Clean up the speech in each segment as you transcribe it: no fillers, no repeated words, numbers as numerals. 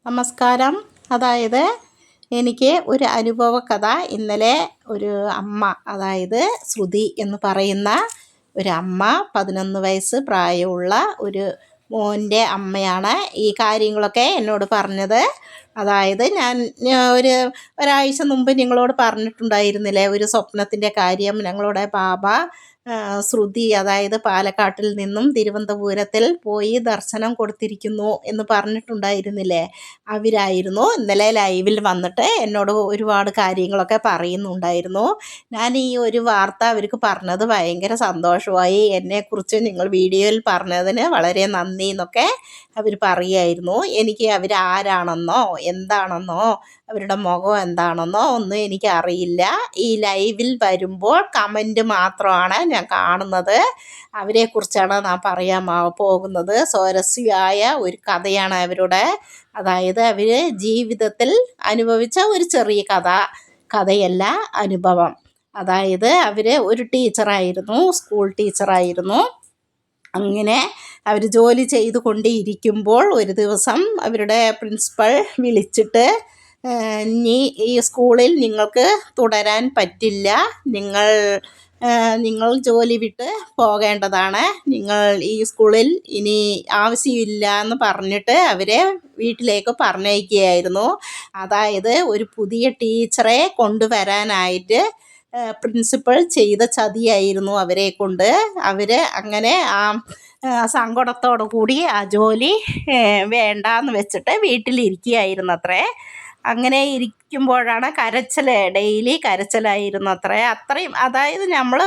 നമസ്കാരം. അതായത് എനിക്ക് ഒരു അനുഭവ കഥ ഇന്നലെ ഒരു അമ്മ, അതായത് ശ്രുതി എന്ന് പറയുന്ന ഒരു അമ്മ, 11 വയസ്സ് പ്രായമുള്ള ഒരു മോൻ്റെ അമ്മയാണ് ഈ കാര്യങ്ങളൊക്കെ എന്നോട് പറഞ്ഞത്. അതായത് ഞാൻ ഒരാഴ്ച മുമ്പ് നിങ്ങളോട് പറഞ്ഞിട്ടുണ്ടായിരുന്നില്ലേ ഒരു സ്വപ്നത്തിൻ്റെ കാര്യം. ഞങ്ങളുടെ ബാബ ശ്രുതി, അതായത് പാലക്കാട്ടിൽ നിന്നും തിരുവനന്തപുരത്തിൽ പോയി ദർശനം കൊടുത്തിരിക്കുന്നു എന്ന് പറഞ്ഞിട്ടുണ്ടായിരുന്നില്ലേ. അവരായിരുന്നു ഇന്നലെ ലൈവിൽ വന്നിട്ട് എന്നോട് ഒരുപാട് കാര്യങ്ങളൊക്കെ പറയുന്നുണ്ടായിരുന്നു. ഞാൻ ഈ ഒരു വാർത്ത അവർക്ക് പറഞ്ഞത് ഭയങ്കര സന്തോഷമായി. എന്നെക്കുറിച്ച് നിങ്ങൾ വീഡിയോയിൽ പറഞ്ഞതിന് വളരെ നന്ദി എന്നൊക്കെ അവർ പറയുമായിരുന്നു. എനിക്ക് അവരാരാണെന്നോ എന്താണെന്നോ അവരുടെ മുഖം എന്താണെന്നോ ഒന്നും എനിക്കറിയില്ല. ഈ ലൈവിൽ വരുമ്പോൾ കമൻറ്റ് മാത്രമാണ് ഞാൻ കാണുന്നത്. അവരെക്കുറിച്ചാണ് ഞാൻ പറയാൻ പോകുന്നത്. സ്വാരസ്യമായ ഒരു കഥയാണ് അവരുടെ. അതായത് അവർ ജീവിതത്തിൽ അനുഭവിച്ച ഒരു ചെറിയ കഥയല്ല, അനുഭവം. അതായത് അവർ ഒരു ടീച്ചറായിരുന്നു, സ്കൂൾ ടീച്ചറായിരുന്നു. അങ്ങനെ അവർ ജോലി ചെയ്തു കൊണ്ടിരിക്കുമ്പോൾ ഒരു ദിവസം അവരുടെ പ്രിൻസിപ്പൽ വിളിച്ചിട്ട്, ഇനി ഈ സ്കൂളിൽ നിങ്ങൾക്ക് തുടരാൻ പറ്റില്ല, നിങ്ങൾ ജോലി വിട്ട് പോകേണ്ടതാണ്, നിങ്ങൾ ഈ സ്കൂളിൽ ഇനി ആവശ്യമില്ല എന്ന് പറഞ്ഞിട്ട് അവരെ വീട്ടിലേക്ക് പറഞ്ഞയക്കുകയായിരുന്നു. അതായത് ഒരു പുതിയ ടീച്ചറെ കൊണ്ടുവരാനായിട്ട് പ്രിൻസിപ്പൽ ചെയ്ത ചതിയായിരുന്നു അവരെ കൊണ്ട്. അവർ അങ്ങനെ സങ്കടത്തോടു കൂടി ആ ജോലി വേണ്ടാന്ന് വെച്ചിട്ട് വീട്ടിലിരിക്കുകയായിരുന്നത്രേ. അങ്ങനെ ഇരിക്കുമ്പോഴാണ് ഡെയിലി കരച്ചിലായിരുന്നത്രേ. അത്രയും, അതായത് നമ്മൾ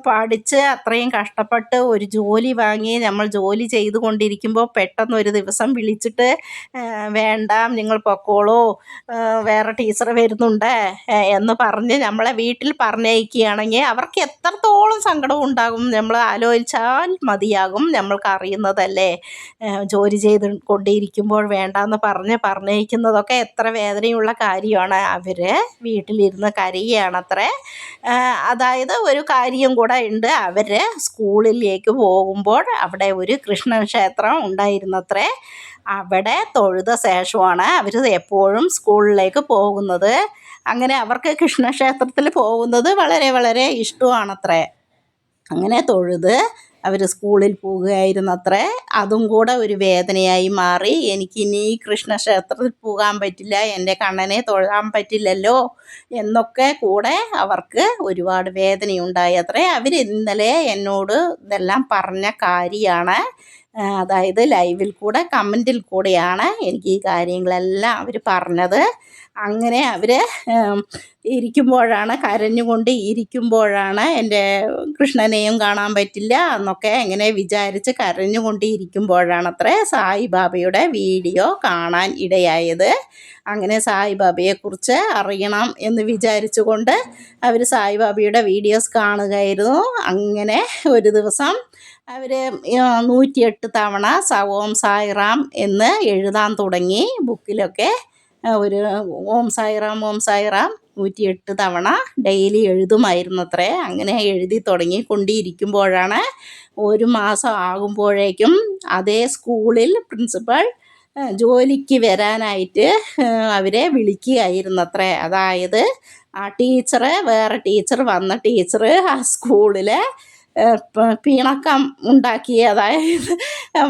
പഠിച്ച് അത്രയും കഷ്ടപ്പെട്ട് ഒരു ജോലി വാങ്ങി നമ്മൾ ജോലി ചെയ്തു കൊണ്ടിരിക്കുമ്പോൾ പെട്ടെന്ന് ഒരു ദിവസം വിളിച്ചിട്ട്, വേണ്ട നിങ്ങൾ പൊക്കോളൂ, വേറെ ടീച്ചർ വരുന്നുണ്ട് എന്ന് പറഞ്ഞ് നമ്മളെ വീട്ടിൽ പറഞ്ഞയക്കുകയാണെങ്കിൽ അവർക്ക് എത്രത്തോളം സങ്കടം ഉണ്ടാകും നമ്മൾ ആലോചിച്ചാൽ മതിയാകും. നമ്മൾക്ക് അറിയുന്നതല്ലേ, ജോലി ചെയ്ത് കൊണ്ടിരിക്കുമ്പോൾ വേണ്ടാന്ന് പറഞ്ഞയക്കുന്നതൊക്കെ എത്ര വേദനയുള്ള കാര്യമാണ്. അവർ വീട്ടിലിരുന്ന് കരയുകയാണത്രേ. അതായത് ഒരു കാര്യം കൂടെ ഉണ്ട്. അവർ സ്കൂളിലേക്ക് പോകുമ്പോൾ അവിടെ ഒരു കൃഷ്ണ ക്ഷേത്രം ഉണ്ടായിരുന്നത്രേ. അവിടെ തൊഴുത ശേഷമാണ് അവർ എപ്പോഴും സ്കൂളിലേക്ക് പോകുന്നത്. അങ്ങനെ അവർക്ക് കൃഷ്ണക്ഷേത്രത്തിൽ പോകുന്നത് വളരെ വളരെ ഇഷ്ടമാണത്രേ. അങ്ങനെ തൊഴുത് അവർ സ്കൂളിൽ പോവുകയായിരുന്നത്രേ. അതും കൂടെ ഒരു വേദനയായി മാറി. എനിക്കിനി കൃഷ്ണക്ഷേത്രത്തിൽ പോകാൻ പറ്റില്ല, എൻ്റെ കണ്ണനെ തൊഴാൻ പറ്റില്ലല്ലോ എന്നൊക്കെ കൂടെ അവർക്ക് ഒരുപാട് വേദനയുണ്ടായി അത്രേ. അവർ ഇന്നലെ എന്നോട് ഇതെല്ലാം പറഞ്ഞ കാര്യമാണ്. അതായത് ലൈവിൽ കൂടെ കമൻറ്റിൽ കൂടെയാണ് എനിക്ക് ഈ കാര്യങ്ങളെല്ലാം അവർ പറഞ്ഞത്. അങ്ങനെ അവർ കരഞ്ഞുകൊണ്ട് ഇരിക്കുമ്പോഴാണ് എൻ്റെ കൃഷ്ണനെയും കാണാൻ പറ്റില്ല എന്നൊക്കെ ഇങ്ങനെ വിചാരിച്ച് കരഞ്ഞുകൊണ്ട് ഇരിക്കുമ്പോഴാണത്രേ സായിബാബയുടെ വീഡിയോ കാണാൻ ഇടയായത്. അങ്ങനെ സായിബാബയെക്കുറിച്ച് അറിയണം എന്ന് വിചാരിച്ചുകൊണ്ട് അവർ സായിബാബയുടെ വീഡിയോസ് കാണുകയായിരുന്നു. അങ്ങനെ ഒരു ദിവസം അവർ 108 തവണ ഓം സായിറാം എന്ന് എഴുതാൻ തുടങ്ങി. ബുക്കിലൊക്കെ ഒരു ഓം സായിറാം 108 തവണ ഡെയിലി എഴുതുമായിരുന്നത്രേ. അങ്ങനെ എഴുതി തുടങ്ങിക്കൊണ്ടിരിക്കുമ്പോഴാണ് ഒരു മാസം ആകുമ്പോഴേക്കും അതേ സ്കൂളിൽ പ്രിൻസിപ്പൽ ജോലിക്ക് വരാനായിട്ട് അവരെ വിളിക്കുകയായിരുന്നത്രേ. അതായത് ആ വേറെ വന്ന ടീച്ചർ ആ സ്കൂളിലെ പിണക്കം ഉണ്ടാക്കി, അതായത്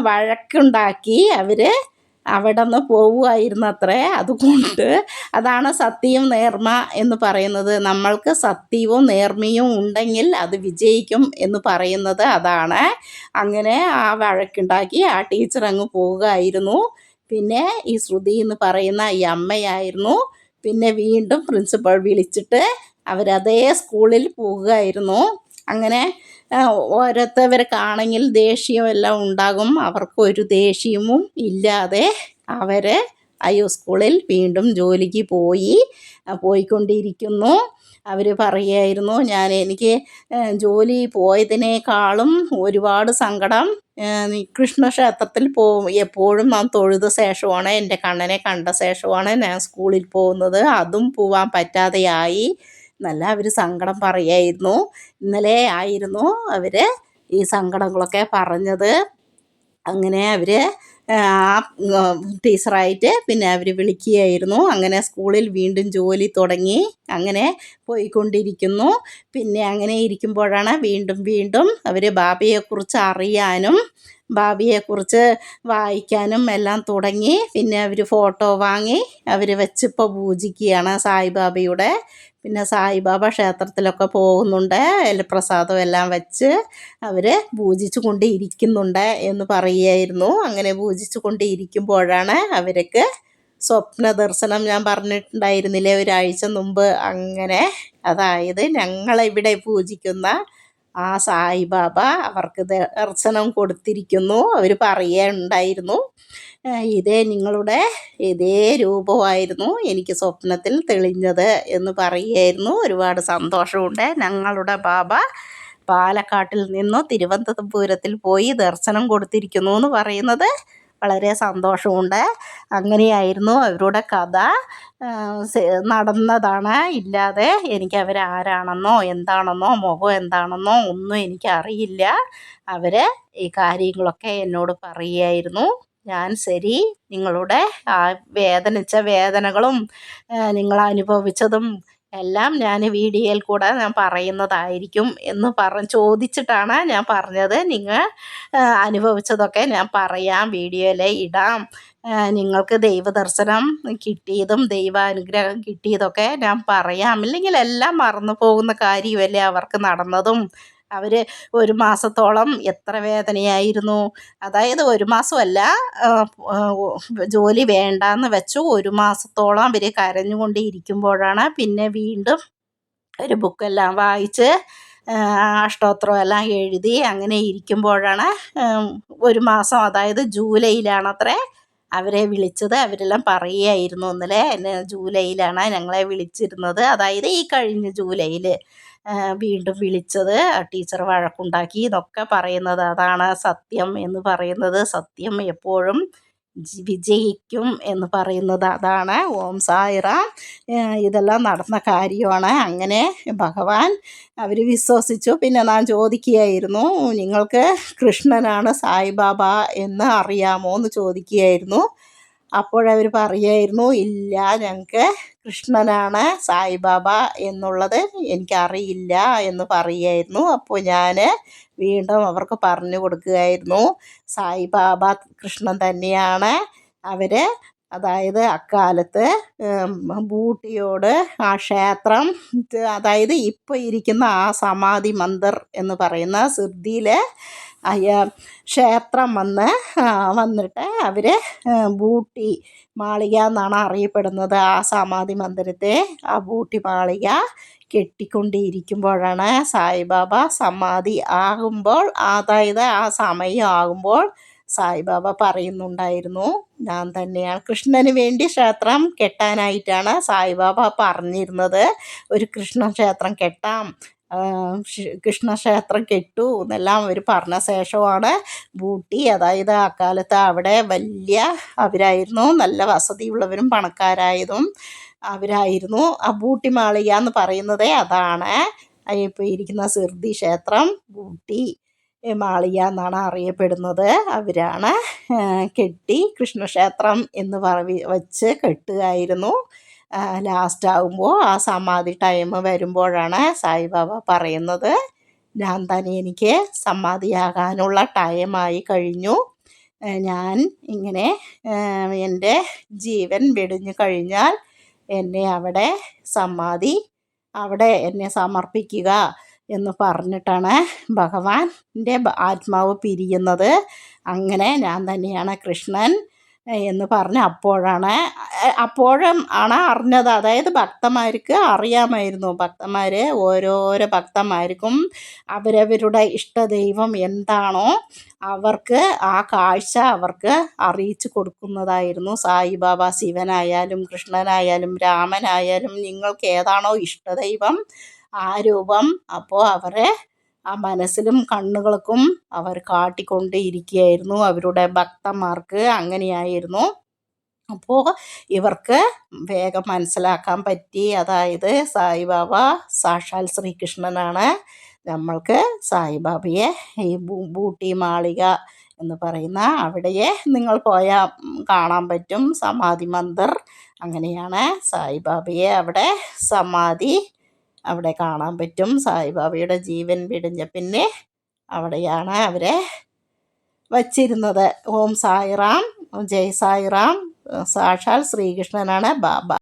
വഴക്കുണ്ടാക്കി അവർ അവിടെ നിന്ന് പോവുമായിരുന്നത്രേ. അതുകൊണ്ട് അതാണ് സത്യവും നേർമ എന്ന് പറയുന്നത്. നമ്മൾക്ക് സത്യവും നേർമയും ഉണ്ടെങ്കിൽ അത് വിജയിക്കും എന്ന് പറയുന്നത് അതാണ്. അങ്ങനെ ആ വഴക്കുണ്ടാക്കി ആ ടീച്ചർ അങ്ങ് പോവുകയായിരുന്നു. പിന്നെ ഈ ശ്രുതി എന്ന് പറയുന്ന ഈ അമ്മയായിരുന്നു പിന്നെ വീണ്ടും പ്രിൻസിപ്പൽ വിളിച്ചിട്ട് അവരതേ സ്കൂളിൽ പോവുകയായിരുന്നു. അങ്ങനെ ഓരോരുത്തർക്കാണെങ്കിൽ ദേഷ്യമെല്ലാം ഉണ്ടാകും. അവർക്കൊരു ദേഷ്യവും ഇല്ലാതെ അവർ സ്കൂളിൽ വീണ്ടും ജോലിക്ക് പോയിക്കൊണ്ടിരിക്കുന്നു. അവർ പറയുമായിരുന്നു, എനിക്ക് ജോലി പോയതിനേക്കാളും ഒരുപാട് സങ്കടം കൃഷ്ണക്ഷേത്രത്തിൽ എപ്പോഴും ഞാൻ തൊഴുത ശേഷമാണ്, എൻ്റെ കണ്ണനെ കണ്ട ശേഷമാണ് ഞാൻ സ്കൂളിൽ പോകുന്നത്. അതും പോവാൻ പറ്റാതെയായി എന്നല്ല അവർ സങ്കടം പറയായിരുന്നു. ഇന്നലെ ആയിരുന്നു അവർ ഈ സങ്കടങ്ങളൊക്കെ പറഞ്ഞത്. അങ്ങനെ അവർ ടീച്ചറായിട്ട് പിന്നെ അവർ വിളിക്കുകയായിരുന്നു. അങ്ങനെ സ്കൂളിൽ വീണ്ടും ജോലി തുടങ്ങി. അങ്ങനെ പോയിക്കൊണ്ടിരിക്കുന്നു. പിന്നെ അങ്ങനെ ഇരിക്കുമ്പോഴാണ് വീണ്ടും വീണ്ടും അവർ ബാബയെക്കുറിച്ച് അറിയാനും ബാബയെക്കുറിച്ച് വായിക്കാനും എല്ലാം തുടങ്ങി. പിന്നെ അവർ ഫോട്ടോ വാങ്ങി അവർ വെച്ചിപ്പോൾ പൂജിക്കുകയാണ് സായിബാബയുടെ. പിന്നെ സായിബാബ ക്ഷേത്രത്തിലൊക്കെ പോകുന്നുണ്ട്. പ്രസാദം എല്ലാം വെച്ച് അവർ പൂജിച്ചു കൊണ്ട് ഇരിക്കുന്നുണ്ട് എന്ന് പറയുകയായിരുന്നു. അങ്ങനെ പൂജിച്ചു കൊണ്ട് ഇരിക്കുമ്പോഴാണ് അവർക്ക് സ്വപ്ന ദർശനം. ഞാൻ പറഞ്ഞിട്ടുണ്ടായിരുന്നില്ലേ ഒരാഴ്ച മുമ്പ്. അങ്ങനെ അതായത് ഞങ്ങളിവിടെ പൂജിക്കുന്ന ആ സായിബാബ അവർക്ക് ദർശനം കൊടുത്തിരിക്കുന്നു. അവർ പറയുകയുണ്ടായിരുന്നു, ഇതേ രൂപമായിരുന്നു എനിക്ക് സ്വപ്നത്തിൽ തെളിഞ്ഞത് എന്ന് പറയുകയായിരുന്നു. ഒരുപാട് സന്തോഷമുണ്ട്. ഞങ്ങളുടെ ബാബ പാലക്കാട്ടിൽ നിന്നും തിരുവനന്തപുരത്തിൽ പോയി ദർശനം കൊടുത്തിരിക്കുന്നു എന്ന് പറയുന്നത് വളരെ സന്തോഷമുണ്ട്. അങ്ങനെയായിരുന്നു അവരുടെ കഥ. നടന്നതാണ്. ഇല്ലാതെ എനിക്ക് അവരാരാണെന്നോ എന്താണെന്നോ മുഖം എന്താണെന്നോ ഒന്നും എനിക്കറിയില്ല. അവർ ഈ കാര്യങ്ങളൊക്കെ എന്നോട് പറയുകയായിരുന്നു. ഞാൻ ശരി, നിങ്ങളുടെ ആ വേദനിച്ച വേദനകളും നിങ്ങൾ അനുഭവിച്ചതും എല്ലാം ഞാൻ വീഡിയോയിൽ കൂടെ ഞാൻ പറയുന്നതായിരിക്കും എന്ന് ചോദിച്ചിട്ടാണ് ഞാൻ പറഞ്ഞത്. നിങ്ങൾ അനുഭവിച്ചതൊക്കെ ഞാൻ പറയാം, വീഡിയോയിൽ ഇടാം. നിങ്ങൾക്ക് ദൈവദർശനം കിട്ടിയതും ദൈവാനുഗ്രഹം കിട്ടിയതൊക്കെ ഞാൻ പറയാം. ഇല്ലെങ്കിൽ എല്ലാം മറന്നു പോകുന്ന കാര്യമല്ലേ അവർക്ക് നടന്നതും. അവർ ഒരു മാസത്തോളം എത്ര വേദനയായിരുന്നു. അതായത് ഒരു മാസമല്ല, ജോലി വേണ്ടാന്ന് വെച്ചു ഒരു മാസത്തോളം അവർ കരഞ്ഞുകൊണ്ട് ഇരിക്കുമ്പോഴാണ് പിന്നെ വീണ്ടും ഒരു ബുക്കെല്ലാം വായിച്ച് അഷ്ടോത്രം എല്ലാം എഴുതി അങ്ങനെ ഇരിക്കുമ്പോഴാണ് ഒരു മാസം, അതായത് ജൂലൈയിലാണത്രേ അവരെ വിളിച്ചത്. അവരെല്ലാം പറയുകയായിരുന്നു ഇന്നലെ ജൂലൈയിലാണ് ഞങ്ങളെ വിളിച്ചിരുന്നത്. അതായത് ഈ കഴിഞ്ഞ ജൂലൈയിൽ വീണ്ടും വിളിച്ചത്. ടീച്ചർ വഴക്കുണ്ടാക്കി എന്നൊക്കെ പറയുന്നത് അതാണ് സത്യം എന്ന് പറയുന്നത്. സത്യം എപ്പോഴും വിജയിക്കും എന്ന് പറയുന്നത് അതാണ്. ഓം സായിറാം. ഇതെല്ലാം നടന്ന കാര്യമാണ്. അങ്ങനെ ഭഗവാൻ അവർ വിശ്വസിച്ചു. പിന്നെ ഞാൻ ചോദിക്കുകയായിരുന്നു, നിങ്ങൾക്ക് കൃഷ്ണനാണ് സായിബാബ എന്ന് അറിയാമോ എന്ന് ചോദിക്കുകയായിരുന്നു. അപ്പോഴവർ പറയുമായിരുന്നു, ഇല്ല, ഞങ്ങൾക്ക് കൃഷ്ണനാണ് സായിബാബ എന്നുള്ളത് എനിക്കറിയില്ല എന്ന് പറയുമായിരുന്നു. അപ്പോൾ ഞാൻ വീണ്ടും അവർക്ക് പറഞ്ഞു കൊടുക്കുകയായിരുന്നു, സായിബാബ കൃഷ്ണൻ തന്നെയാണ്. അവർ അതായത് അക്കാലത്ത് ബൂട്ടിയോട് ആ ക്ഷേത്രം, അതായത് ഇപ്പോൾ ഇരിക്കുന്ന ആ സമാധി മന്ദിർ എന്ന് പറയുന്ന സിദ്ധിയിൽ ക്ഷേത്രം വന്നിട്ട് അവർ ബൂട്ടി മാളിക എന്നാണ് അറിയപ്പെടുന്നത്. ആ സമാധി മന്ദിരത്തെ ആ ബൂട്ടി മാളിക കെട്ടിക്കൊണ്ടിരിക്കുമ്പോഴാണ് സായിബാബ സമാധി ആകുമ്പോൾ, അതായത് ആ സമയം ആകുമ്പോൾ സായിബാബ പറയുന്നുണ്ടായിരുന്നു, ഞാൻ തന്നെയാണ്. കൃഷ്ണന് വേണ്ടി ക്ഷേത്രം കെട്ടാനായിട്ടാണ് സായിബാബ പറഞ്ഞിരുന്നത്. ഒരു കൃഷ്ണക്ഷേത്രം കെട്ടാം, കൃഷ്ണക്ഷേത്രം കെട്ടു എന്നെല്ലാം അവർ പറഞ്ഞ ശേഷമാണ് ബൂട്ടി, അതായത് അക്കാലത്ത് അവിടെ വലിയ അവരായിരുന്നു, നല്ല വസതിയുള്ളവരും പണക്കാരായതും അവരായിരുന്നു. ആ ബൂട്ടി മാളിക എന്ന് പറയുന്നത് അതാണ്. ഇപ്പോൾ ഇരിക്കുന്ന സിർദി ക്ഷേത്രം ബൂട്ടി മാളിക എന്നാണ് അറിയപ്പെടുന്നത്. അവരാണ് കെട്ടി കൃഷ്ണക്ഷേത്രം എന്ന് വെച്ച് കെട്ടുകയായിരുന്നു. ലാസ്റ്റ് ആകുമ്പോൾ ആ സമാധി ടൈം വരുമ്പോഴാണ് സായിബാബ പറയുന്നത്, ഞാൻ തന്നെ എനിക്ക് സമാധിയാകാനുള്ള ടൈമായി കഴിഞ്ഞു. ഞാൻ ഇങ്ങനെ എൻ്റെ ജീവൻ വെടിഞ്ഞു കഴിഞ്ഞാൽ എന്നെ അവിടെ എന്നെ സമർപ്പിക്കുക എന്ന് പറഞ്ഞിട്ടാണ് ഭഗവാന്റെ ആത്മാവ് പിരിയുന്നത്. അങ്ങനെ ഞാൻ തന്നെയാണ് കൃഷ്ണൻ എന്ന് പറഞ്ഞ് അപ്പോഴും ആണ് അറിഞ്ഞത്. അതായത് ഭക്തന്മാർക്ക് അറിയാമായിരുന്നു. ഓരോരോ ഭക്തന്മാർക്കും അവരവരുടെ ഇഷ്ടദൈവം എന്താണോ അവർക്ക് ആ കാഴ്ച അവർക്ക് അറിയിച്ചു കൊടുക്കുന്നതായിരുന്നു സായിബാബ. ശിവനായാലും കൃഷ്ണനായാലും രാമനായാലും നിങ്ങൾക്ക് ഏതാണോ ഇഷ്ടദൈവം ആ രൂപം അപ്പോൾ അവരെ ആ മനസ്സിലും കണ്ണുകൾക്കും അവർ കാട്ടിക്കൊണ്ട് ഇരിക്കുകയായിരുന്നു അവരുടെ ഭക്തന്മാർക്ക്. അങ്ങനെയായിരുന്നു. അപ്പോൾ ഇവർക്ക് വേഗം മനസ്സിലാക്കാൻ പറ്റി, അതായത് സായിബാബ സാക്ഷാൽ ശ്രീകൃഷ്ണനാണ്. നമ്മൾക്ക് സായിബാബയെ ഈ ബൂട്ടി മാളിക എന്ന് പറയുന്ന അവിടെയെ നിങ്ങൾ പോയാൽ കാണാൻ പറ്റും. സമാധി മന്ദിർ അങ്ങനെയാണ്. സായിബാബയെ അവിടെ സമാധി അവിടെ കാണാൻ പറ്റും. സായിബാബയുടെ ജീവൻ വെടിഞ്ഞ പിന്നെ അവിടെയാണ് അവരെ വച്ചിരുന്നത്. ഓം സായിറാം, ജയ് സായിറാം. സാക്ഷാൽ ശ്രീകൃഷ്ണനാണ് ബാബ.